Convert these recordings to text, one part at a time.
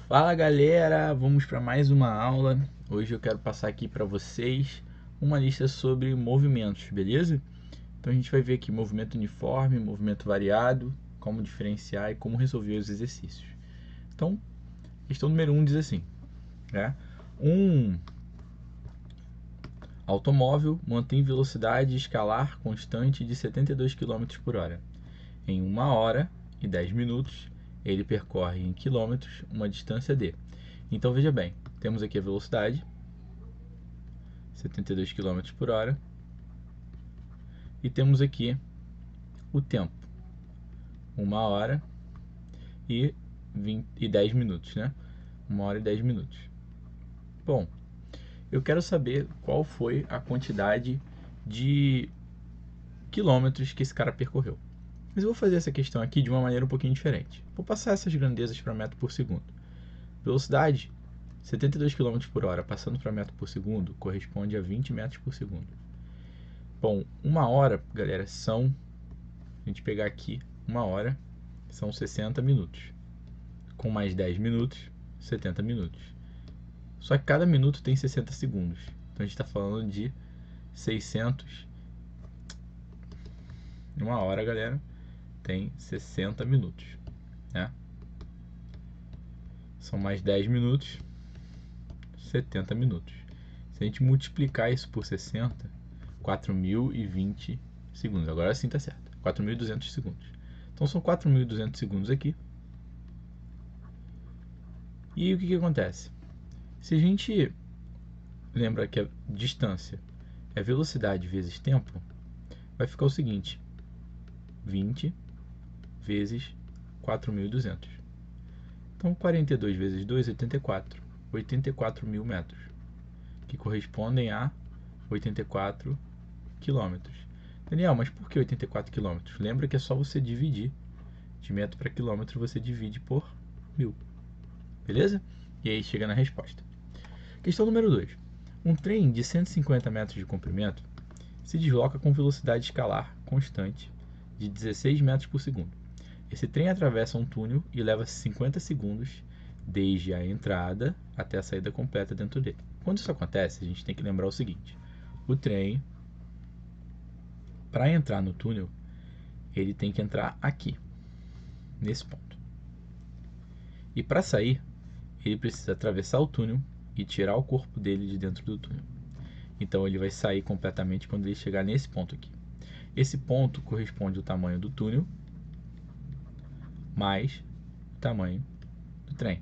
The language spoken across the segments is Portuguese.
Fala galera, vamos para mais uma aula. Hoje eu quero passar aqui para vocês uma lista sobre movimentos, beleza? Então a gente vai ver aqui movimento uniforme, movimento variado, como diferenciar e como resolver os exercícios. Então, questão número 1 diz assim, né? Um automóvel mantém velocidade escalar constante de 72 km por hora. Em 1 hora e 10 minutos, ele percorre em quilômetros uma distância d. Então veja bem, temos aqui a velocidade, 72 km por hora, e temos aqui o tempo, 1 hora e 10 minutos, né? 1 hora e 10 minutos. Bom, eu quero saber qual foi a quantidade de quilômetros que esse cara percorreu. Mas eu vou fazer essa questão aqui de uma maneira um pouquinho diferente. Vou passar essas grandezas para metro por segundo. Velocidade, 72 km por hora passando para metro por segundo corresponde a 20 metros por segundo. Bom, 1 hora, galera, são, a gente pegar aqui, 1 hora, são 60 minutos. Com mais 10 minutos, 70 minutos. Só que cada minuto tem 60 segundos. Então a gente está falando de 600. 1 hora, galera, tem 60 minutos, né? São mais 10 minutos, 70 minutos. Se a gente multiplicar isso por 60, 4.020 segundos. Agora sim está certo. 4.200 segundos. Então são 4.200 segundos aqui. E o que acontece? Se a gente lembra que a distância é velocidade vezes tempo, vai ficar o seguinte: 20 vezes 4.200. Então 42 vezes 2, 84. 84.000 metros, que correspondem a 84 quilômetros. Daniel, mas por que 84 quilômetros? Lembra que é só você dividir. De metro para quilômetro você divide por 1000. Beleza? E aí chega na resposta. Questão número 2. Um trem de 150 metros de comprimento se desloca com velocidade escalar constante de 16 metros por segundo. Esse trem atravessa um túnel e leva 50 segundos desde a entrada até a saída completa dentro dele. Quando isso acontece, a gente tem que lembrar o seguinte: o trem, para entrar no túnel, ele tem que entrar aqui, nesse ponto. E para sair, ele precisa atravessar o túnel e tirar o corpo dele de dentro do túnel. Então ele vai sair completamente quando ele chegar nesse ponto aqui. Esse ponto corresponde ao tamanho do túnel mais o tamanho do trem.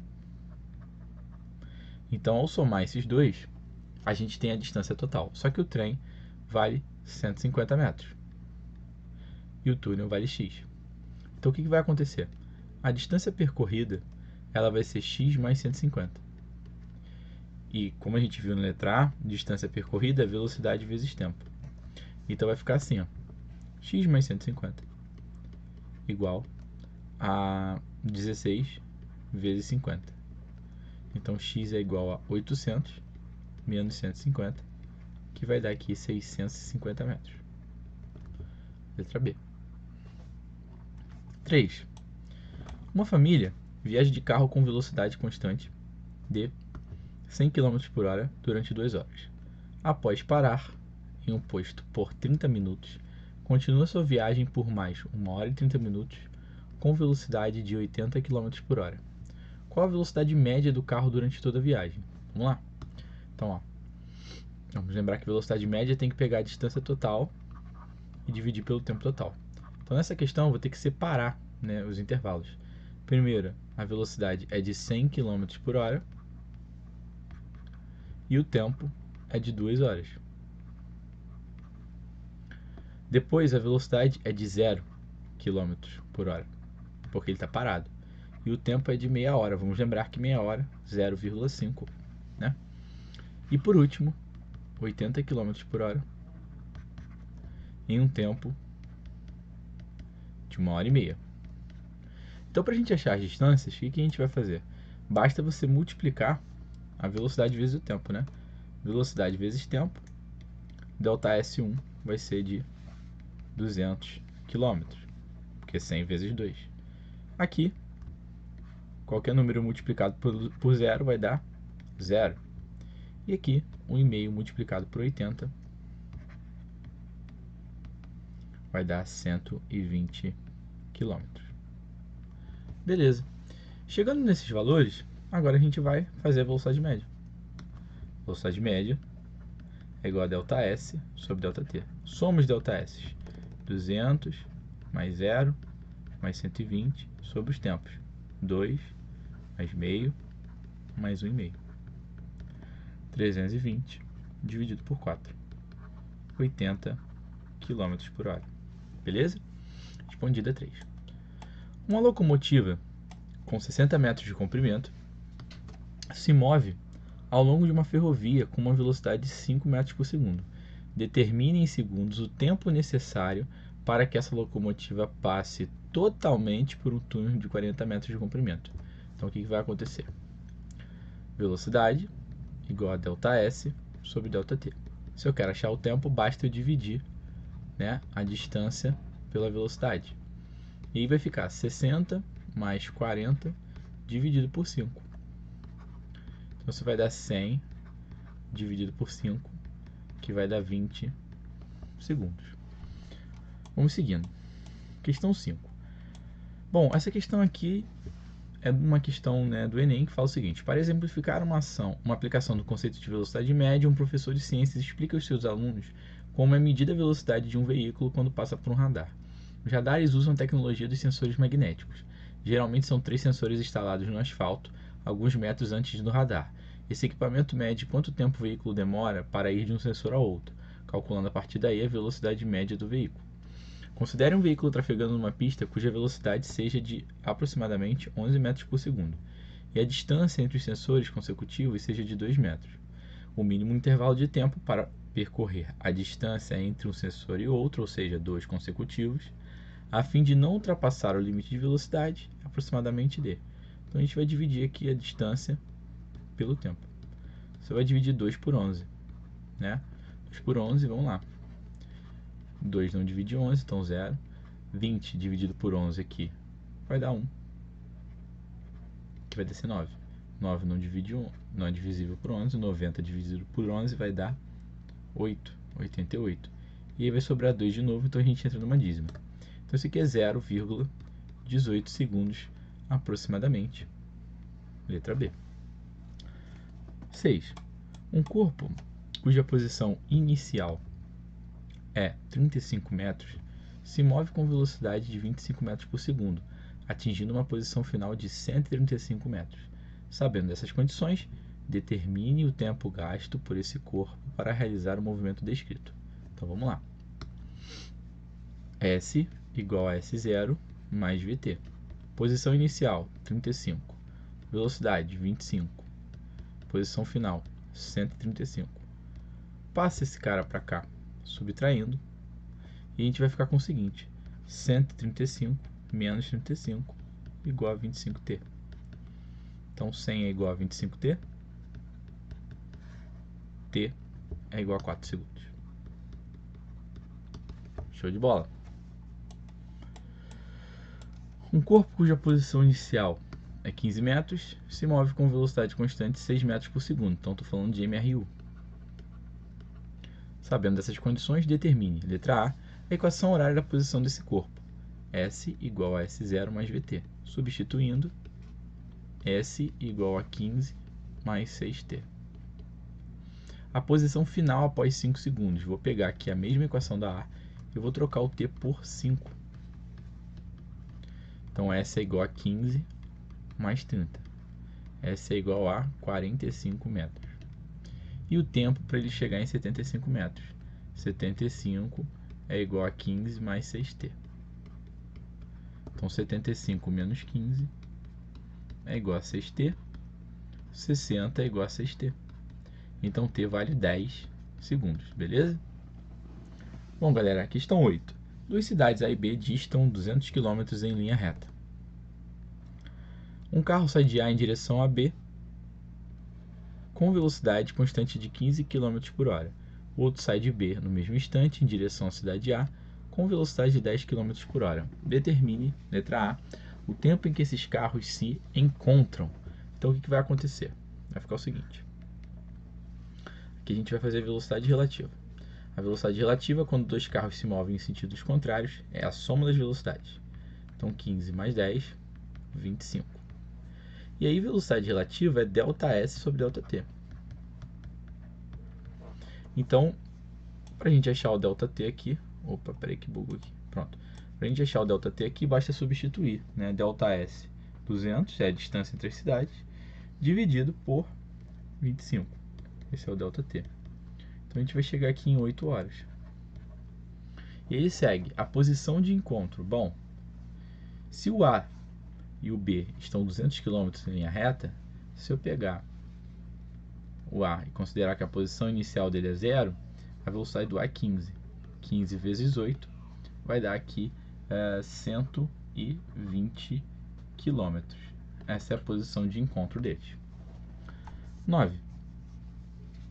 Então, ao somar esses dois, a gente tem a distância total. Só que o trem vale 150 metros e o túnel vale x. Então o que vai acontecer? A distância percorrida, ela vai ser x mais 150. E como a gente viu na letra A, distância percorrida é velocidade vezes tempo. Então vai ficar assim, ó, x mais 150 igual a 16 vezes 50. Então x é igual a 800 menos 150, que vai dar aqui 650 metros. Letra B. 3. Uma família viaja de carro com velocidade constante de 100 km por hora durante 2 horas. Após parar em um posto por 30 minutos, continua sua viagem por mais 1 hora e 30 minutos com velocidade de 80 km por hora. Qual a velocidade média do carro durante toda a viagem? Vamos lá? Então, ó, vamos lembrar que a velocidade média tem que pegar a distância total e dividir pelo tempo total. Então, nessa questão, eu vou ter que separar, né, os intervalos. Primeiro, a velocidade é de 100 km por hora e o tempo é de 2 horas. Depois, a velocidade é de 0 km por hora, porque ele está parado. E o tempo é de meia hora. Vamos lembrar que meia hora, 0,5, né? E por último, 80 km por hora em um tempo de 1 hora e meia. Então, para a gente achar as distâncias, o que a gente vai fazer? Basta você multiplicar a velocidade vezes o tempo, né? Velocidade vezes tempo, ΔS1 vai ser de 200 km, porque 100 vezes 2. Aqui, qualquer número multiplicado por 0 vai dar 0. E aqui, 1,5 multiplicado por 80 vai dar 120 km. Beleza. Chegando nesses valores, agora a gente vai fazer a velocidade média. Velocidade média é igual a ΔS sobre ΔT. Somos ΔS. 200 mais 0 mais 120 sobre os tempos. 2 mais meio mais 1,5. 320 dividido por 4. 80 km por hora. Beleza? Respondida 3. Uma locomotiva com 60 metros de comprimento se move ao longo de uma ferrovia com uma velocidade de 5 metros por segundo. Determine em segundos o tempo necessário para que essa locomotiva passe totalmente por um túnel de 40 metros de comprimento. Então o que vai acontecer? Velocidade igual a ΔS sobre ΔT. Se eu quero achar o tempo, basta eu dividir, né, a distância pela velocidade. E aí vai ficar 60 mais 40 dividido por 5. Então você vai dar 100 dividido por 5, que vai dar 20 segundos. Vamos seguindo. Questão 5. Bom, essa questão aqui é uma questão, né, do Enem, que fala o seguinte: para exemplificar uma aplicação do conceito de velocidade média, um professor de ciências explica aos seus alunos como é medida a velocidade de um veículo quando passa por um radar. Os radares usam a tecnologia dos sensores magnéticos. Geralmente são 3 sensores instalados no asfalto, alguns metros antes do radar. Esse equipamento mede quanto tempo o veículo demora para ir de um sensor a outro, calculando a partir daí a velocidade média do veículo. Considere um veículo trafegando numa pista cuja velocidade seja de aproximadamente 11 metros por segundo e a distância entre os sensores consecutivos seja de 2 metros. O mínimo intervalo de tempo para percorrer a distância entre um sensor e outro, ou seja, 2 consecutivos, a fim de não ultrapassar o limite de velocidade, aproximadamente d. Então a gente vai dividir aqui a distância pelo tempo. Você vai dividir 2 por 11, né? 2 por 11, vamos lá. 2 não divide 11, então 0. 20 dividido por 11 aqui vai dar 1, que vai descer 9. 9 não divide 1, não é divisível por 11. 90 dividido por 11 vai dar 8, 88. E aí vai sobrar 2 de novo, então a gente entra numa dízima. Então isso aqui é 0,18 segundos aproximadamente. Letra B. 6. Um corpo cuja posição inicial é 35 metros se move com velocidade de 25 metros por segundo, atingindo uma posição final de 135 metros. Sabendo dessas condições, determine o tempo gasto por esse corpo para realizar o movimento descrito. Então vamos lá. S igual a S0 mais VT. Posição inicial, 35. Velocidade, 25. Posição final, 135. Passa esse cara para cá, subtraindo, e a gente vai ficar com o seguinte: 135 menos 35 igual a 25t. Então 100 é igual a 25t, t é igual a 4 segundos. Show de bola. Um corpo cuja posição inicial é 15 metros se move com velocidade constante de 6 metros por segundo. Então estou falando de MRU. Sabendo dessas condições, determine, letra A, a equação horária da posição desse corpo. S igual a S0 mais VT. Substituindo, S igual a 15 mais 6t. A posição final após 5 segundos. Vou pegar aqui a mesma equação da A e vou trocar o t por 5. Então S é igual a 15 mais 30. S é igual a 45 metros. E o tempo para ele chegar em 75 metros. 75 é igual a 15 mais 6t. Então 75 menos 15 é igual a 6t. 60 é igual a 6t. Então t vale 10 segundos, beleza? Bom, galera, questão 8. Duas cidades A e B distam 200 km em linha reta. Um carro sai de A em direção a B com velocidade constante de 15 km por hora. O outro sai de B no mesmo instante em direção à cidade A com velocidade de 10 km por hora. Determine, letra A, o tempo em que esses carros se encontram. Então, o que vai acontecer? Vai ficar o seguinte. Aqui a gente vai fazer a velocidade relativa. A velocidade relativa, quando dois carros se movem em sentidos contrários, é a soma das velocidades. Então, 15 mais 10, 25. E aí, velocidade relativa é ΔS sobre ΔT. Então, para a gente achar o ΔT aqui... Opa, peraí que bugou aqui. Pronto. Para a gente achar o ΔT aqui, basta substituir, né? ΔS 200, é a distância entre as cidades, dividido por 25. Esse é o ΔT. Então, a gente vai chegar aqui em 8 horas. E aí segue a posição de encontro. Bom, se o A e o B estão 200 km em linha reta, se eu pegar o A e considerar que a posição inicial dele é 0, a velocidade do A é 15. 15 vezes 8 vai dar aqui 120 km. Essa é a posição de encontro deles. 9.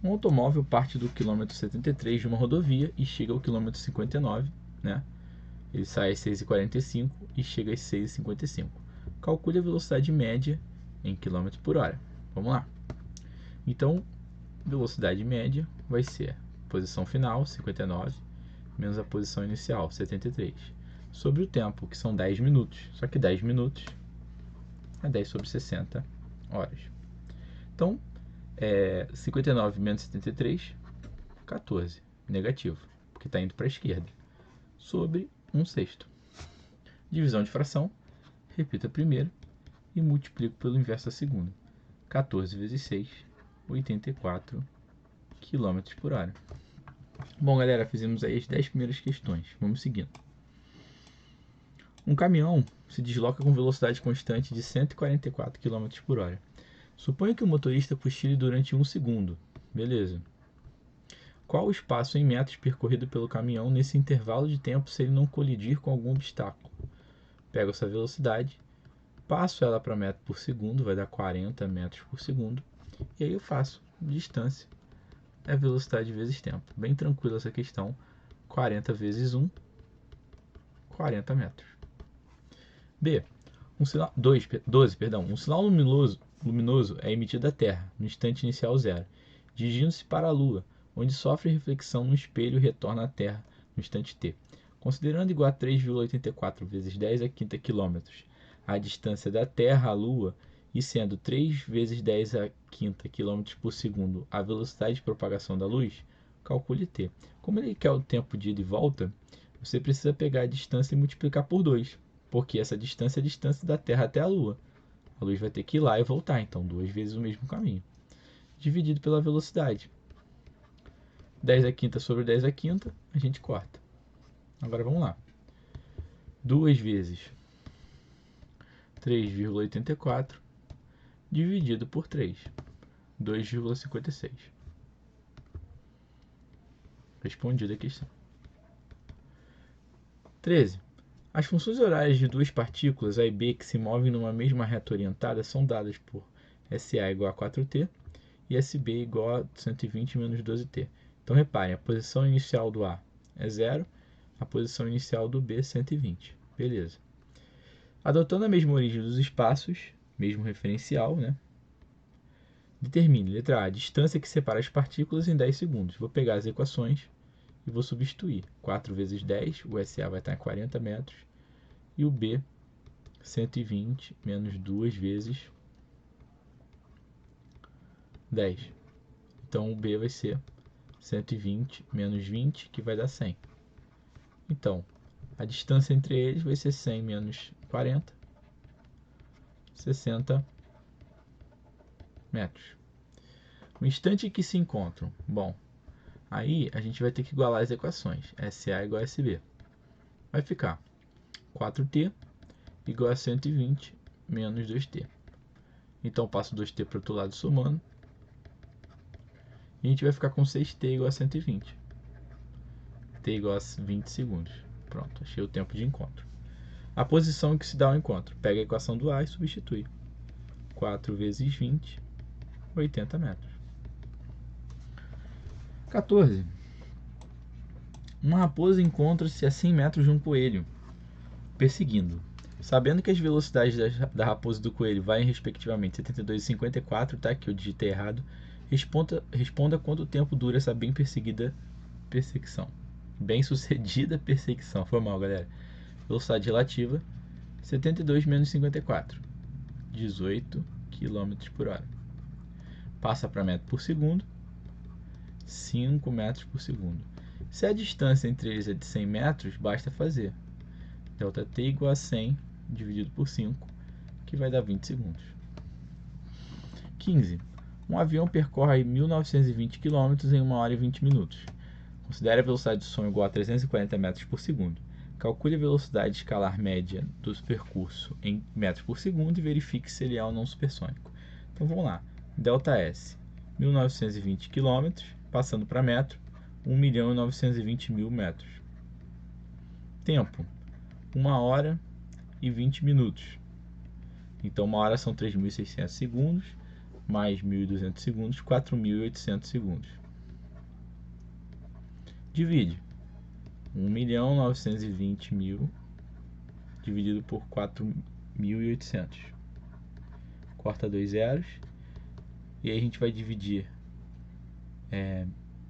Um automóvel parte do quilômetro 73 de uma rodovia e chega ao quilômetro 59, né? Ele sai às 6h45 e chega às 6h55. Calcule a velocidade média em km por hora. Vamos lá. Então, velocidade média vai ser posição final, 59, menos a posição inicial, 73, sobre o tempo, que são 10 minutos. Só que 10 minutos é 10 sobre 60 horas. Então, 59 menos 73, 14, negativo, porque está indo para a esquerda, sobre 1/6. Divisão de fração, repito a primeira e multiplico pelo inverso da segunda. 14 vezes 6, 84 km por hora. Bom, galera, fizemos aí as 10 primeiras questões. Vamos seguindo. Um caminhão se desloca com velocidade constante de 144 km por hora. Suponha que o motorista cochile durante 1 segundo. Beleza. Qual o espaço em metros percorrido pelo caminhão nesse intervalo de tempo se ele não colidir com algum obstáculo? Pego essa velocidade, passo ela para metro por segundo, vai dar 40 metros por segundo. E aí eu faço distância é velocidade vezes tempo. Bem tranquila essa questão. 40 vezes 1, 40 metros. B. Um sinal 12, um sinal luminoso é emitido da Terra no instante inicial 0, dirigindo-se para a Lua, onde sofre reflexão no espelho e retorna à Terra no instante t. Considerando igual a 3,84 vezes 10 a quinta quilômetros a distância da Terra à Lua e sendo 3 vezes 10 a quinta km por segundo a velocidade de propagação da luz, calcule t. Como ele quer o tempo de ida e volta, você precisa pegar a distância e multiplicar por 2, porque essa distância é a distância da Terra até a Lua. A luz vai ter que ir lá e voltar, então 2 vezes o mesmo caminho, dividido pela velocidade. 10 a quinta sobre 10 a quinta, a gente corta. Agora vamos lá. 2 vezes 3,84 dividido por 3, 2,56. Respondida a questão. 13. As funções horárias de duas partículas A e B que se movem numa mesma reta orientada são dadas por SA igual a 4t e SB igual a 120 menos 12t. Então reparem, a posição inicial do A é 0, a posição inicial do B 120. Beleza. Adotando a mesma origem dos espaços, mesmo referencial, né? Determine, letra A, a distância que separa as partículas em 10 segundos. Vou pegar as equações e vou substituir. 4 vezes 10, o SA vai estar em 40 metros. E o B, 120 menos 2 vezes 10. Então, o B vai ser 120 menos 20, que vai dar 100. Então, a distância entre eles vai ser 100 menos 40, 60 metros. No instante em que se encontram, bom, aí a gente vai ter que igualar as equações. SA igual a SB. Vai ficar 4t igual a 120 menos 2t. Então, passo 2t para o outro lado somando. E a gente vai ficar com 6t igual a 120. T igual a 20 segundos. Pronto, achei o tempo de encontro. A posição em que se dá o encontro. Pega a equação do A e substitui. 4 vezes 20, 80 metros. 14. Uma raposa encontra-se a 100 metros de um coelho, perseguindo. Sabendo que as velocidades da raposa e do coelho valem respectivamente 72 e 54, tá? Que eu digitei errado. Responda quanto tempo dura essa bem perseguida perseguição. Bem sucedida perseguição. Foi mal, galera. Velocidade relativa 72 menos 54. 18 km por hora. Passa para metro por segundo. 5 metros por segundo. Se a distância entre eles é de 100 metros, basta fazer ΔT igual a 100 dividido por 5, que vai dar 20 segundos. 15. Um avião percorre 1920 km em 1 hora e 20 minutos. Considere a velocidade do som igual a 340 metros por segundo. Calcule a velocidade escalar média do percurso em metros por segundo e verifique se ele é ou não supersônico. Então vamos lá. ΔS, 1920 km, passando para metro, 1.920.000 metros. Tempo, 1 hora e 20 minutos. Então 1 hora são 3.600 segundos, mais 1.200 segundos, 4.800 segundos. Divide 1.920.000 dividido por 4.800. Corta 2 zeros. E aí a gente vai dividir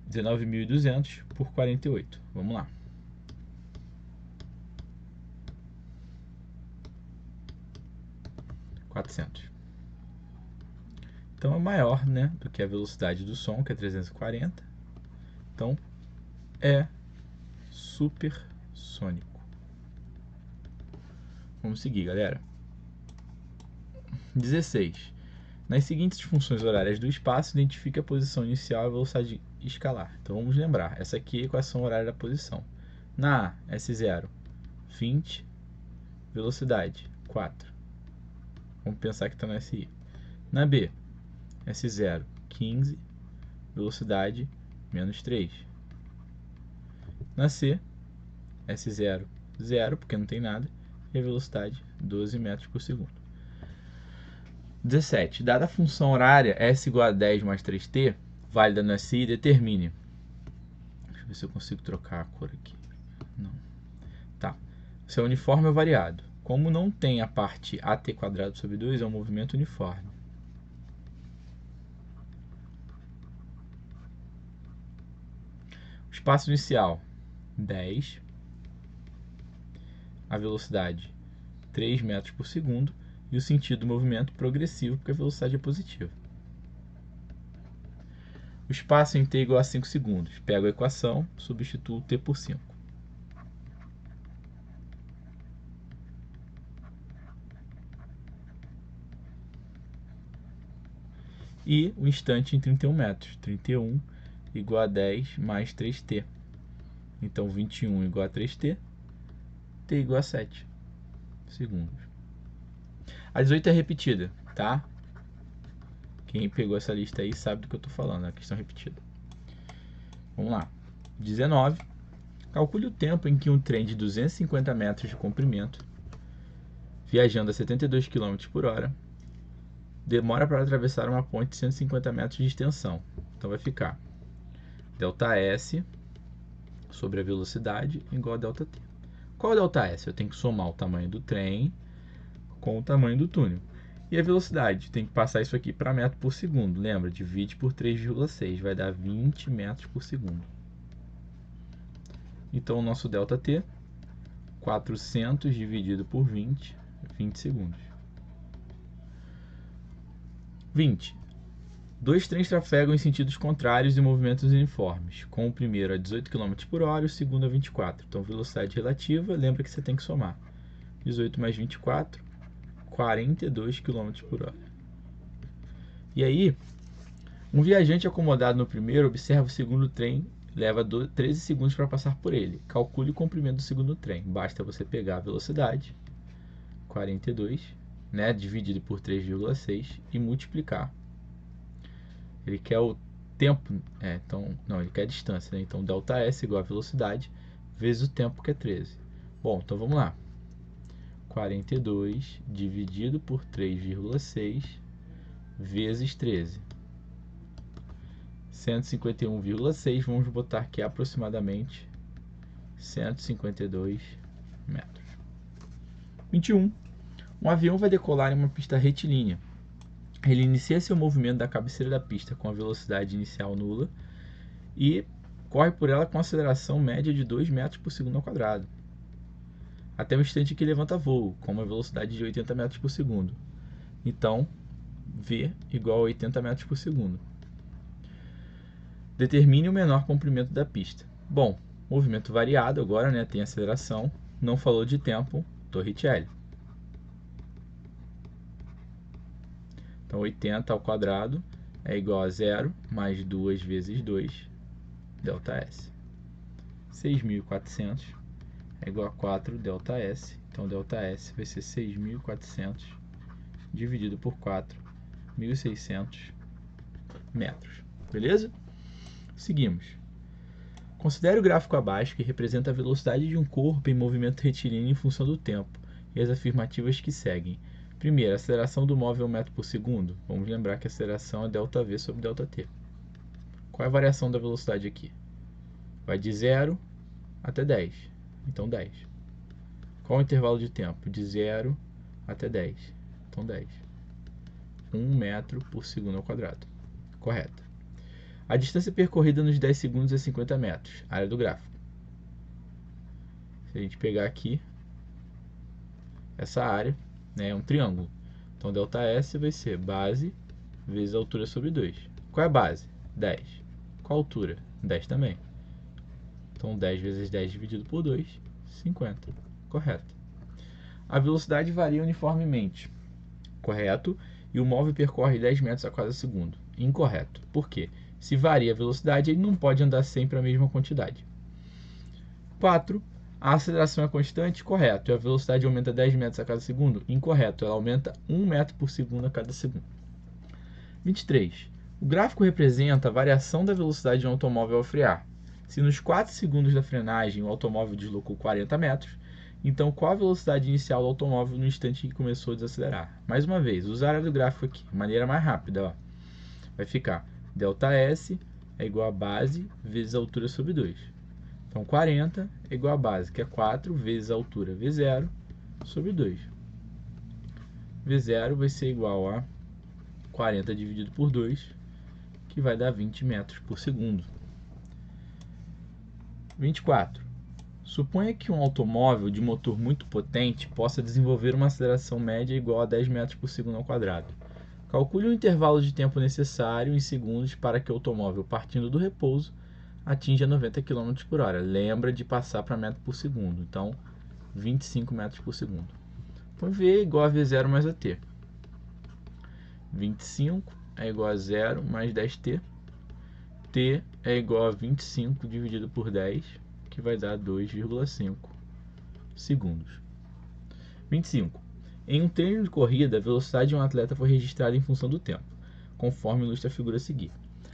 19.200 por 48. Vamos lá. Então é maior, né, do que a velocidade do som, que é 340. Então é supersônico. Vamos seguir, galera. 16. Nas seguintes funções horárias do espaço, identifique a posição inicial e a velocidade escalar. Então vamos lembrar, essa aqui é a equação horária da posição. Na A, S0, 20, velocidade 4. Vamos pensar que está na SI. Na B, S0, 15, velocidade menos 3. Na C, S0, 0, porque não tem nada, e a velocidade 12 metros por segundo. 17. Dada a função horária S igual a 10 mais 3t, válida no SI, determine. Deixa eu ver se eu consigo trocar a cor aqui. Não. Tá. Se é uniforme ou variado. Como não tem a parte AT quadrado sobre 2, é um movimento uniforme. O espaço inicial, 10. A velocidade, 3 metros por segundo. E o sentido do movimento progressivo, porque a velocidade é positiva. O espaço em t igual a 5 segundos. Pego a equação, substituo t por 5. E o instante em 31 metros. 31 igual a 10 mais 3t. Então 21 igual a 3t. T igual a 7 segundos. A 18 é repetida, tá? Quem pegou essa lista aí sabe do que eu estou falando, é a questão repetida. Vamos lá. 19. Calcule o tempo em que um trem de 250 metros de comprimento, viajando a 72 km por hora, demora para atravessar uma ponte de 150 metros de extensão. Então vai ficar ΔS sobre a velocidade igual a ΔT. Qual é o ΔS? Eu tenho que somar o tamanho do trem com o tamanho do túnel. E a velocidade? Tem que passar isso aqui para metro por segundo. Lembra? Divide por 3,6. Vai dar 20 metros por segundo. Então o nosso ΔT, 400 dividido por 20, 20 segundos. 20. Dois trens trafegam em sentidos contrários e movimentos uniformes, com o primeiro a 18 km por hora e o segundo a 24. Então, velocidade relativa, lembra que você tem que somar. 18 mais 24, 42 km por hora. E aí, um viajante acomodado no primeiro observa o segundo trem, leva 13 segundos para passar por ele. Calcule o comprimento do segundo trem. Basta você pegar a velocidade, 42, né, dividido por 3,6 e multiplicar. Ele quer o tempo, ele quer a distância, né? Então ΔS igual a velocidade vezes o tempo, que é 13. Bom, então vamos lá. 42 dividido por 3,6 vezes 13. 151,6, vamos botar que é aproximadamente 152 metros. 21. Um avião vai decolar em uma pista retilínea. Ele inicia seu movimento da cabeceira da pista com a velocidade inicial nula e corre por ela com aceleração média de 2 metros por segundo ao quadrado, até o instante que levanta voo, com uma velocidade de 80 metros por segundo. Então, V igual a 80 metros por segundo. Determine o menor comprimento da pista. Bom, movimento variado agora, né, tem aceleração, não falou de tempo, Torricelli. Então, 80 ao quadrado é igual a 0 mais 2 vezes 2, ΔS. 6.400 é igual a 4 ΔS. Então, ΔS vai ser 6.400 dividido por 4, 1.600 metros. Beleza? Seguimos. Considere o gráfico abaixo que representa a velocidade de um corpo em movimento retilíneo em função do tempo e as afirmativas que seguem. Primeiro, a aceleração do móvel em metro por segundo. Vamos lembrar que a aceleração é ΔV sobre ΔT. Qual é a variação da velocidade aqui? Vai de 0 até 10. Então, 10. Qual é o intervalo de tempo? De 0 até 10. Então, 10. 1 metro por segundo ao quadrado. Correto. A distância percorrida nos 10 segundos é 50 metros. Área do gráfico. Se a gente pegar aqui, essa área, né, é um triângulo. Então, ΔS vai ser base vezes a altura sobre 2. Qual é a base? 10. Qual a altura? 10 também. Então, 10 vezes 10 dividido por 2, 50. Correto. A velocidade varia uniformemente. Correto. E o móvel percorre 10 metros a cada segundo. Incorreto. Por quê? Se varia a velocidade, ele não pode andar sempre a mesma quantidade. 4. A aceleração é constante? Correto. E a velocidade aumenta 10 metros a cada segundo? Incorreto. Ela aumenta 1 metro por segundo a cada segundo. 23. O gráfico representa a variação da velocidade de um automóvel ao frear. Se nos 4 segundos da frenagem o automóvel deslocou 40 metros, então qual a velocidade inicial do automóvel no instante que começou a desacelerar? Mais uma vez, usar a área do gráfico aqui, de maneira mais rápida. Ó. Vai ficar ΔS é igual a base vezes a altura sobre 2. Então, 40 é igual a base, que é 4 vezes a altura V0 sobre 2. V0 vai ser igual a 40 dividido por 2, que vai dar 20 metros por segundo. 24. Suponha que um automóvel de motor muito potente possa desenvolver uma aceleração média igual a 10 metros por segundo ao quadrado. Calcule o intervalo de tempo necessário em segundos para que o automóvel, partindo do repouso, atinja 90 km por hora. Lembra de passar para metro por segundo. Então, 25 metros por segundo. Então, V é igual a V0 mais AT. 25 é igual a 0 mais 10T. T é igual a 25 dividido por 10, que vai dar 2,5 segundos. 25. Em um treino de corrida, a velocidade de um atleta foi registrada em função do tempo, conforme ilustra a figura a seguir.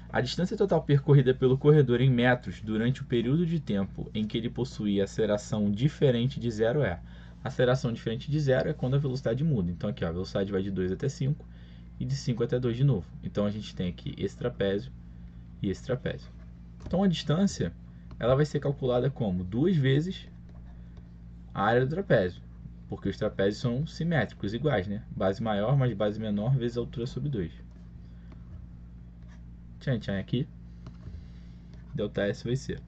A distância total percorrida pelo corredor em metros durante o período de tempo em que ele possuía aceleração diferente de 0 é... Aceleração diferente de 0 é quando a velocidade muda. Então aqui ó, a velocidade vai de 2 até 5 e de 5 até 2 de novo. Então a gente tem aqui esse trapézio e esse trapézio. Então a distância ela vai ser calculada como 2 vezes a área do trapézio, porque os trapézios são simétricos, iguais, né? Base maior mais base menor vezes a altura sobre 2. Tchan, tchan aqui. ΔS vai ser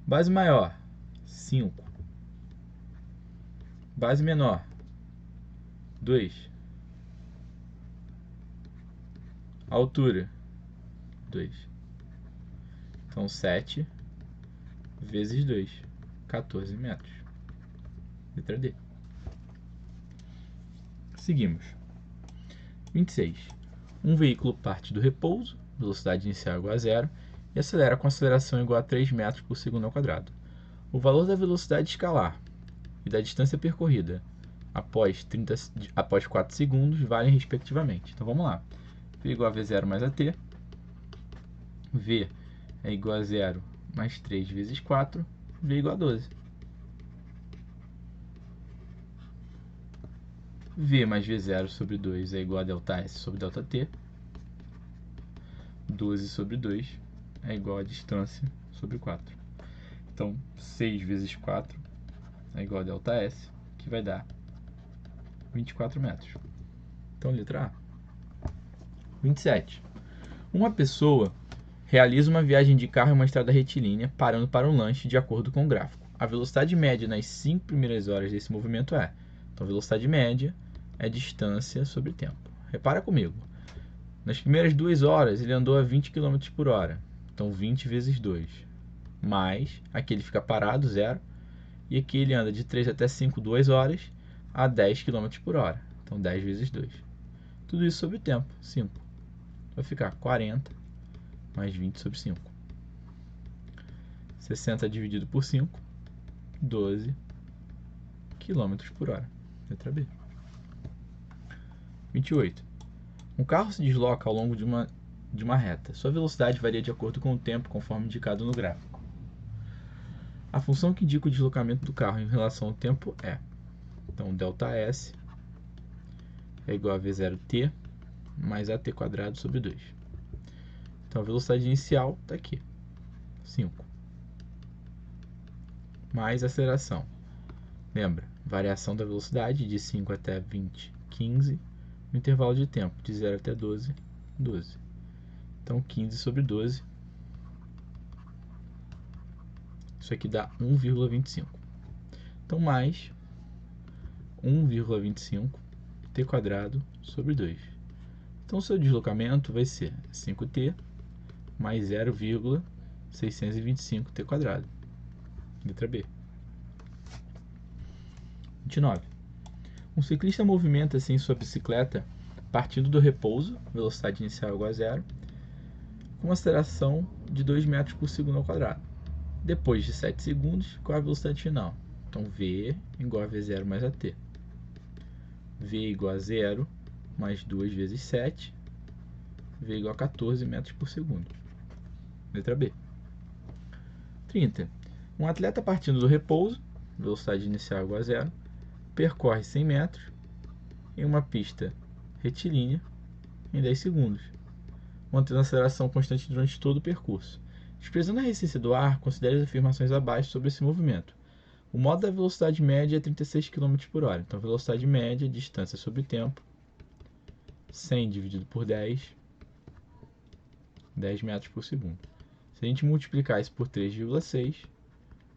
base maior, 5. Base menor, 2. Altura, 2. Então, 7 vezes 2, 14 metros. Letra D. Seguimos. 26. Um veículo parte do repouso, velocidade inicial igual a 0, e acelera com aceleração igual a 3 metros por segundo ao quadrado. O valor da velocidade escalar e da distância percorrida após 4 segundos valem respectivamente. Então vamos lá. V igual a V0 mais AT. V é igual a 0 mais 3 vezes 4. V igual a 12. V mais V0 sobre 2 é igual a ΔS sobre ΔT. 12 sobre 2 é igual a distância sobre 4. Então, 6 vezes 4 é igual a ΔS, que vai dar 24 metros. Então, letra A. 27. Uma pessoa realiza uma viagem de carro em uma estrada retilínea, parando para um lanche de acordo com o gráfico. A velocidade média nas 5 primeiras horas desse movimento é... Então, velocidade média é distância sobre tempo. Repara comigo. Nas primeiras 2 horas, ele andou a 20 km por hora. Então, 20 vezes 2. Mais, aqui ele fica parado, 0. E aqui ele anda de 3 até 5, 2 horas, a 10 km por hora. Então, 10 vezes 2. Tudo isso sobre o tempo, 5. Vai ficar 40 mais 20 sobre 5. 60 dividido por 5, 12 km por hora. Letra B. 28. Um carro se desloca ao longo de uma reta. Sua velocidade varia de acordo com o tempo, conforme indicado no gráfico. A função que indica o deslocamento do carro em relação ao tempo é... Então, ΔS é igual a V0t mais AT quadrado sobre 2. Então, a velocidade inicial está aqui, 5. Mais a aceleração. Lembra, variação da velocidade de 5 até 20, 15. No intervalo de tempo, de 0 até 12, 12. Então, 15 sobre 12. Isso aqui dá 1,25. Então, mais 1,25 t quadrado sobre 2. Então, o seu deslocamento vai ser 5t mais 0,625 t quadrado. Letra B. 29. Um ciclista movimenta-se em sua bicicleta partindo do repouso, velocidade inicial igual a 0, com uma aceleração de 2 metros por segundo ao quadrado. Depois de 7 segundos, qual é a velocidade final? Então, V igual a V0 mais AT. V igual a 0 mais 2 vezes 7. V igual a 14 metros por segundo. Letra B. 30. Um atleta partindo do repouso, velocidade inicial igual a 0, percorre 100 metros em uma pista retilínea em 10 segundos, mantendo a aceleração constante durante todo o percurso. Desprezando a resistência do ar, considere as afirmações abaixo sobre esse movimento. O modo da velocidade média é 36 km por hora. Então, velocidade média, distância sobre tempo, 100 dividido por 10, 10 metros por segundo. Se a gente multiplicar isso por 3,6,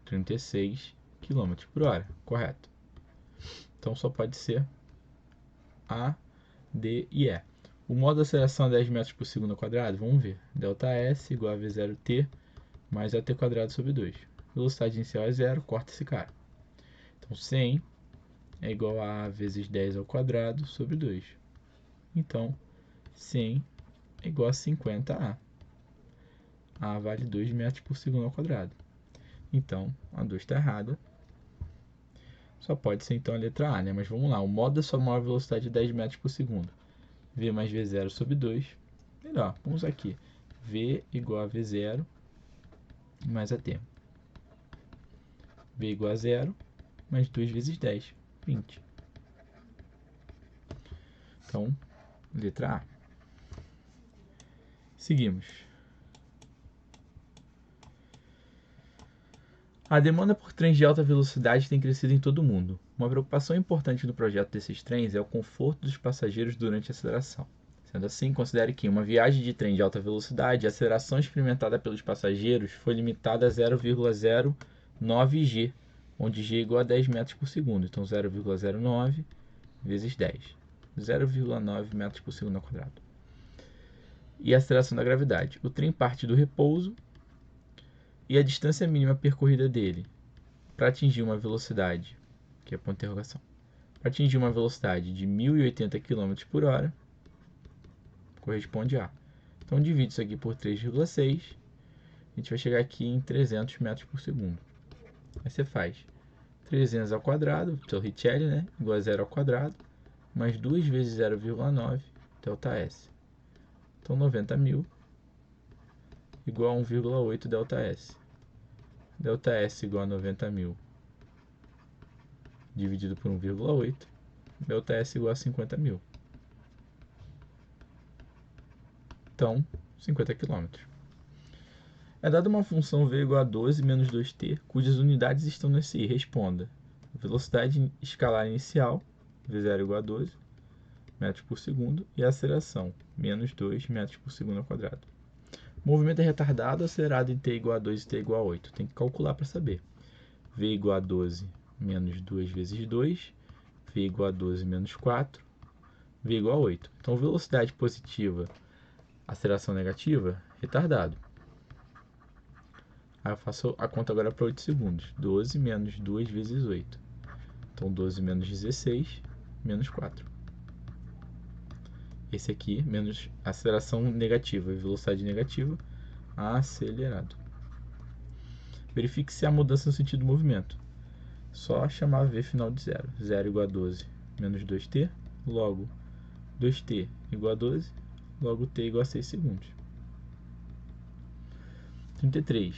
36 km por hora. Correto. Então, só pode ser A, D e E. O modo de aceleração é 10 metros por segundo ao quadrado. Vamos ver. ΔS igual a V0t mais AT quadrado sobre 2. Velocidade inicial é 0, corta esse cara. Então, 100 é igual a A vezes 10 ao quadrado sobre 2. Então, 100 é igual a 50A. A vale 2 metros por segundo ao quadrado. Então, a 2 está errada. Só pode ser então a letra A, né? Mas vamos lá. O modo da sua maior velocidade é 10 metros por segundo. V mais V0 sobre 2. Melhor, vamos aqui. V igual a V0 mais AT. V igual a 0 mais 2 vezes 10, 20. Então, letra A. Seguimos. A demanda por trens de alta velocidade tem crescido em todo o mundo. Uma preocupação importante no projeto desses trens é o conforto dos passageiros durante a aceleração. Sendo assim, considere que em uma viagem de trem de alta velocidade, a aceleração experimentada pelos passageiros foi limitada a 0,09 g, onde g é igual a 10 metros por segundo. Então, 0,09 vezes 10. 0,9 metros por segundo ao quadrado. E a aceleração da gravidade. O trem parte do repouso e a distância mínima percorrida dele para atingir uma velocidade, que é ponto de interrogação, para atingir uma velocidade de 1080 km por hora, corresponde a. Então, divide isso aqui por 3,6, a gente vai chegar aqui em 300 metros por segundo. Aí você faz 300 ao quadrado, seu Richelli, né? Igual a 0 ao quadrado, mais 2 vezes 0,9, ΔS. Então, 90.000 igual a 1,8 ΔS. ΔS igual a 90.000 dividido por 1,8, ΔS igual a 50.000. Então, 50 km. É dada uma função V igual a 12 menos 2t, cujas unidades estão nesse I. Responda. Velocidade escalar inicial V0 igual a 12 metros por segundo, e a aceleração, menos 2 metros por segundo ao quadrado. O movimento é retardado, acelerado em t igual a 2 e t igual a 8. Tem que calcular para saber. V igual a 12 menos 2 vezes 2, V igual a 12 menos 4, V igual a 8. Então, velocidade positiva, aceleração negativa, retardado. Aí eu faço a conta agora para 8 segundos. 12 menos 2 vezes 8. Então, 12 menos 16, menos 4. Esse aqui, menos aceleração negativa e velocidade negativa, acelerado. Verifique se há mudança no sentido do movimento. Só chamar V final de 0. 0 igual a 12 menos 2t, logo 2t igual a 12, logo t igual a 6 segundos. 33.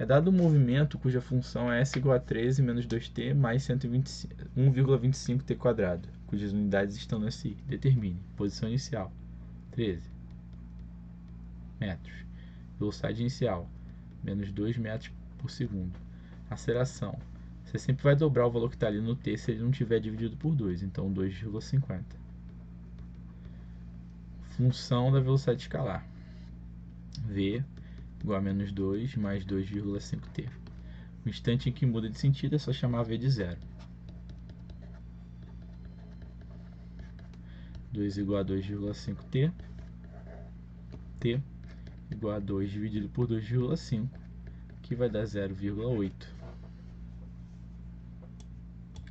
É dado um movimento cuja função é s igual a 13 menos 2t mais 1,25t quadrado, cujas unidades estão no SI. Determine. Posição inicial, 13 metros. Velocidade inicial, menos 2 metros por segundo. Aceleração. Você sempre vai dobrar o valor que está ali no t se ele não tiver dividido por 2, então 2,50. Função da velocidade escalar. V igual a menos 2 mais 2,5t. No instante em que muda de sentido é só chamar V de 0. 2 igual a 2,5t. T igual a 2 dividido por 2,5, que vai dar 0,8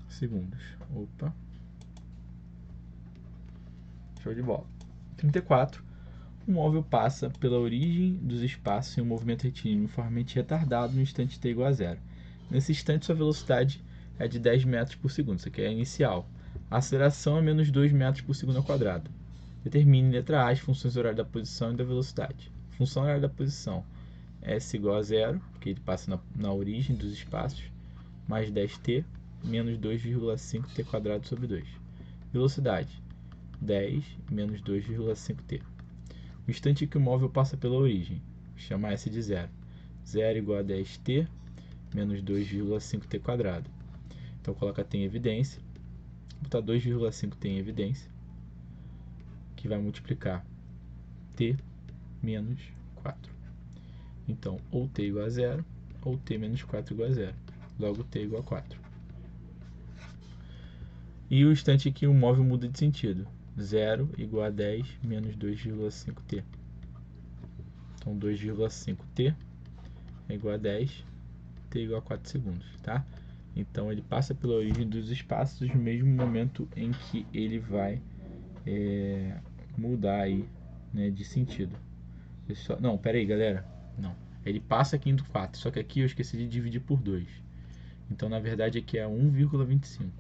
segundos. Opa. Show de bola. 34. O móvel passa pela origem dos espaços em um movimento retilíneo uniformemente retardado no instante t igual a 0. Nesse instante, sua velocidade é de 10 metros por segundo. Isso aqui é a inicial. A aceleração é menos 2 metros por segundo ao quadrado. Determine, letra A, as funções horárias da posição e da velocidade. Função horária da posição, S igual a 0, porque ele passa na origem dos espaços, mais 10t, menos 2,5t quadrado sobre 2. Velocidade, 10 menos 2,5t. No instante em que o móvel passa pela origem, chama S de 0. 0 igual a 10t menos 2,5t quadrado. Então, coloca t em evidência. Vou botar 2,5t em evidência, que vai multiplicar t menos 4. Então, ou t igual a 0, ou t menos 4 igual a 0. Logo, t igual a 4. E o instante em que o móvel muda de sentido. 0 igual a 10 menos 2,5t. Então, 2,5t é igual a 10, t igual a 4 segundos, tá? Então, ele passa pela origem dos espaços no mesmo momento em que ele vai mudar aí, né, de sentido. Não, pera aí, galera. Não. Ele passa aqui em 4, só que aqui eu esqueci de dividir por 2. Então, na verdade, aqui é 1,25.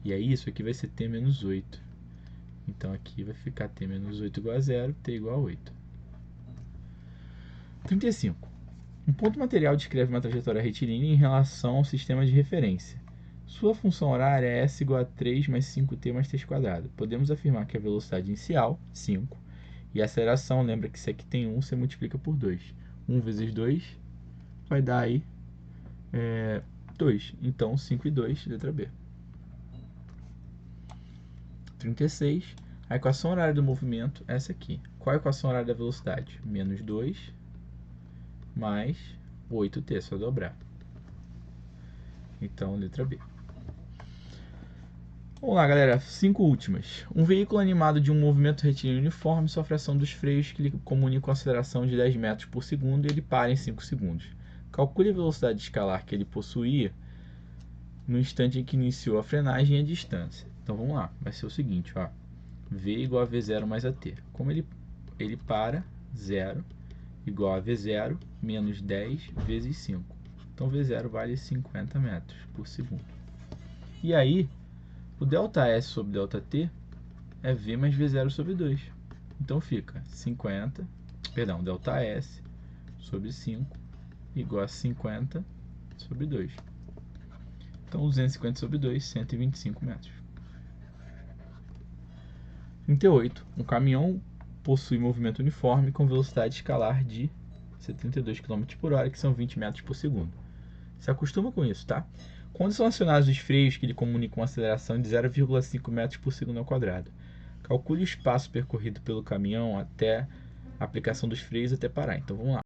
E aí, isso aqui vai ser t menos 8. Então, aqui vai ficar t menos 8 igual a 0, t igual a 8. 35. Um ponto material descreve uma trajetória retilínea em relação ao sistema de referência. Sua função horária é s igual a 3 mais 5t mais t quadrado. Podemos afirmar que a velocidade inicial, 5, e a aceleração, lembra que se aqui tem 1, você multiplica por 2. 1 vezes 2 vai dar aí 2. Então, 5 e 2, letra B. 36. A equação horária do movimento é essa aqui. Qual a equação horária da velocidade? Menos 2 mais 8t, só dobrar. Então, letra B. Vamos lá, galera. 5 últimas. Um veículo animado de um movimento retilíneo uniforme sofre a ação dos freios que lhe comunicam a aceleração de 10 metros por segundo e ele para em 5 segundos. Calcule a velocidade escalar que ele possuía no instante em que iniciou a frenagem e a distância. Então, vamos lá. Vai ser o seguinte, ó. V igual a V0 mais AT. Como ele para, 0 igual a V0 menos 10 vezes 5. Então, V0 vale 50 metros por segundo. E aí, o ΔS sobre ΔT é V mais V0 sobre 2. Então, fica ΔS sobre 5 igual a 50 sobre 2. Então, 250 sobre 2, 125 metros. 38. Um caminhão possui movimento uniforme com velocidade escalar de 72 km por hora, que são 20 metros por segundo. Se acostuma com isso, tá? Quando são acionados os freios que lhe comunicam uma aceleração de 0,5 metros por segundo ao quadrado? Calcule o espaço percorrido pelo caminhão até a aplicação dos freios até parar. Então vamos lá.